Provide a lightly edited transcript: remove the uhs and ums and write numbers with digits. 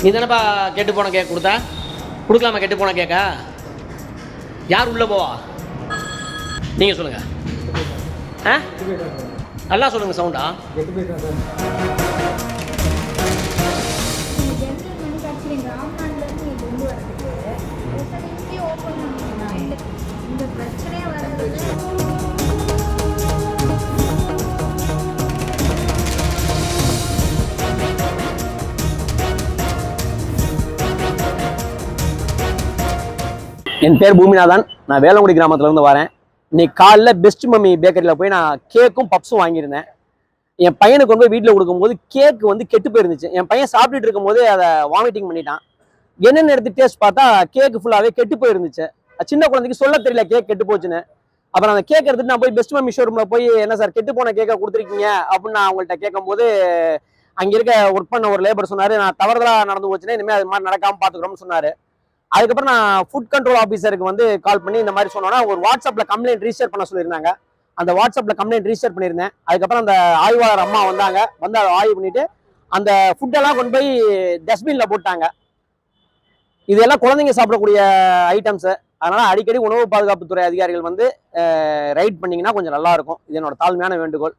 நீ தானேப்பா கெட்டு போன கேக் கொடுத்தா? கொடுக்கலாமா கெட்டு போன கேக்கா? யார் உள்ளே போவா? நீங்கள் சொல்லுங்கள். ஆ நல்லா சொல்லுங்கள் சவுண்டா. என் பேர் பூமிநாதன். நான் வேளங்குடி கிராமத்துலேருந்து வரேன். இன்னைக்கு காலைல பெஸ்ட் மம்மி பேக்கரியில் போய் நான் கேக்கும் பப்ஸும் வாங்கியிருந்தேன். என் பையனுக்கு கொண்டு போய் வீட்டில் கொடுக்கும்போது கேக்கு வந்து கெட்டு போயிருந்துச்சு. என் பையன் சாப்பிட்டுட்டு இருக்கும்போது அதை வாமிட்டிங் பண்ணிட்டான். என்னென்னு எடுத்து டேஸ்ட் பார்த்தா கேக்கு ஃபுல்லாகவே கெட்டு போயிருந்துச்சு. சின்ன குழந்தைக்கு சொல்ல தெரியல கேக் கெட்டு போச்சுன்னு. அப்புறம் அந்த கேக் எடுத்துட்டு நான் போய் பெஸ்ட் மம்மி ஷோரூமில் போய் என்ன சார் கெட்டு போன கேக்கை கொடுத்துருக்கீங்க அப்படின்னு நான் அவங்கள்ட்ட கேட்கும்போது அங்கே இருக்க ஒர்க் பண்ண ஒரு லேபர் சொன்னார், நான் தவறுதலாக நடந்து போச்சுன்னா இனிமேல் அது மாதிரி நடக்காமல் பார்த்துக்கிறோம்னு சொன்னார். அதுக்கப்புறம் நான் ஃபுட் கண்ட்ரோல் ஆஃபீஸருக்கு வந்து கால் பண்ணி இந்த மாதிரி சொன்னோன்னா ஒரு வாட்ஸ்அப்பில் கம்ப்ளைண்ட் ரிஜிஸ்டர் பண்ண சொல்லியிருந்தாங்க. அந்த வாட்ஸ்அப்பில் கம்ப்ளைண்ட் ரிஜிஸ்டர் பண்ணியிருந்தேன். அதுக்கப்புறம் அந்த ஆய்வாளர் அம்மா வந்தாங்க. வந்து அதை ஆய்வு பண்ணிட்டு அந்த ஃபுட்டெல்லாம் கொண்டு போய் டஸ்ட்பினில் போட்டாங்க. இதெல்லாம் குழந்தைங்க சாப்பிடக்கூடிய ஐட்டம்ஸு. அதனால் அடிக்கடி உணவு பாதுகாப்புத்துறை அதிகாரிகள் வந்து ரைட் பண்ணிங்கன்னா கொஞ்சம் நல்லாயிருக்கும். இது என்னோட தாழ்மையான வேண்டுகோள்.